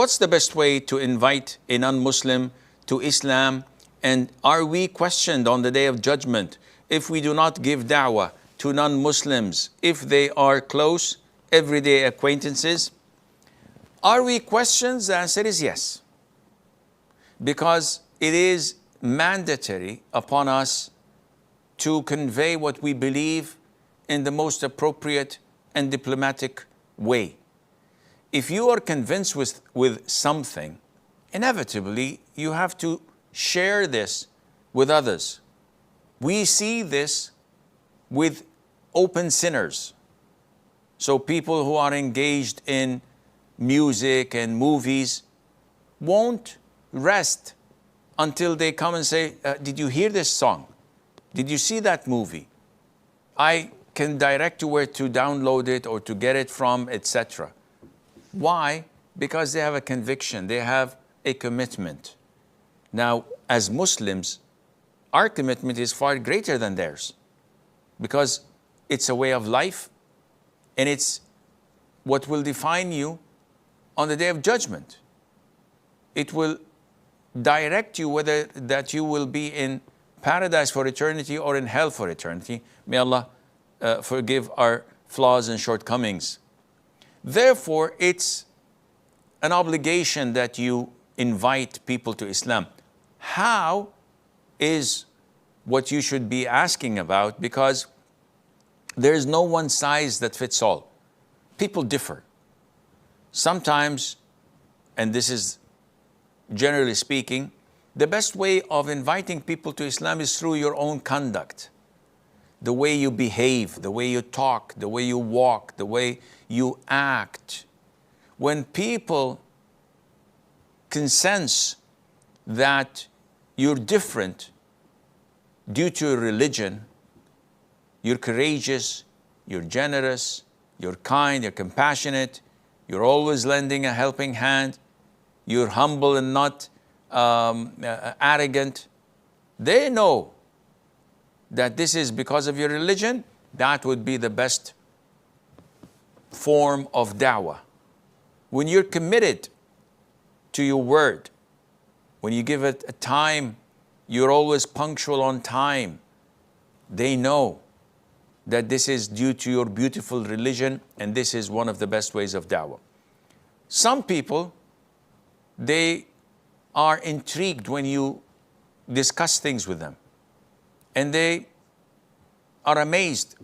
What's the best way to invite a non-Muslim to Islam? And are we questioned on the day of judgment if we do not give da'wah to non-Muslims, if they are close, everyday acquaintances? Are we questioned? The answer is yes. Because it is mandatory upon us to convey what we believe in the most appropriate and diplomatic way. If you are convinced with something, inevitably you have to share this with others. We see this with open sinners. So people who are engaged in music and movies won't rest until they come and say, did you hear this song? Did you see that movie? I can direct you where to download it or to get it from, etc. Why? Because they have a conviction, they have a commitment. Now, as Muslims, our commitment is far greater than theirs because it's a way of life and it's what will define you on the day of judgment. It will direct you whether that you will be in paradise for eternity or in hell for eternity. May Allah forgive our flaws and shortcomings. Therefore, it's an obligation that you invite people to Islam. How is what you should be asking about, because there is no one size that fits all. People differ. Sometimes, and this is generally speaking, the best way of inviting people to Islam is through your own conduct. The way you behave, the way you talk, the way you walk, the way you act. When people can sense that you're different due to your religion, you're courageous, you're generous, you're kind, you're compassionate, you're always lending a helping hand, you're humble and not arrogant, they know that this is because of your religion. That would be the best form of da'wah. When you're committed to your word, when you give it a time, you're always punctual on time, they know that this is due to your beautiful religion, and this is one of the best ways of da'wah. Some people, they are intrigued when you discuss things with them, and they are amazed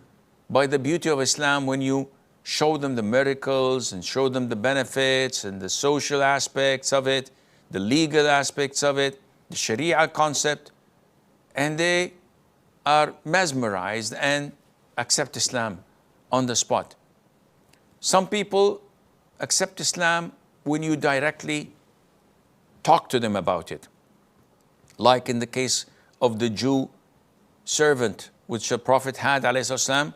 by the beauty of Islam when you show them the miracles and show them the benefits and the social aspects of it, the legal aspects of it, the Sharia concept, and they are mesmerized and accept Islam on the spot. Some people accept Islam when you directly talk to them about it. Like in the case of the Jew servant which the Prophet had, ﷺ,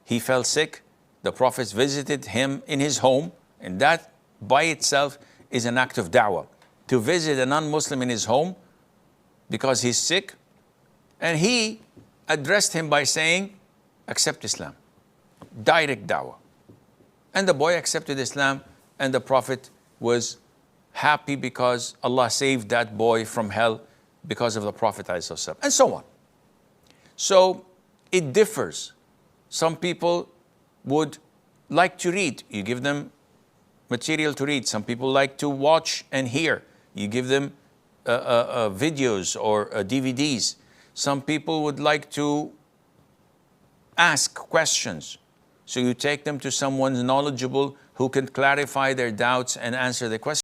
he fell sick. The Prophet visited him in his home, and that by itself is an act of da'wah. To visit a non-Muslim in his home because he's sick, and he addressed him by saying, accept Islam. Direct da'wah. And the boy accepted Islam, and the Prophet was happy because Allah saved that boy from hell because of the Prophet ﷺ, and so on. So it differs. Some people would like to read. You give them material to read. Some people like to watch and hear. You give them videos or DVDs. Some people would like to ask questions. So you take them to someone knowledgeable who can clarify their doubts and answer the questions.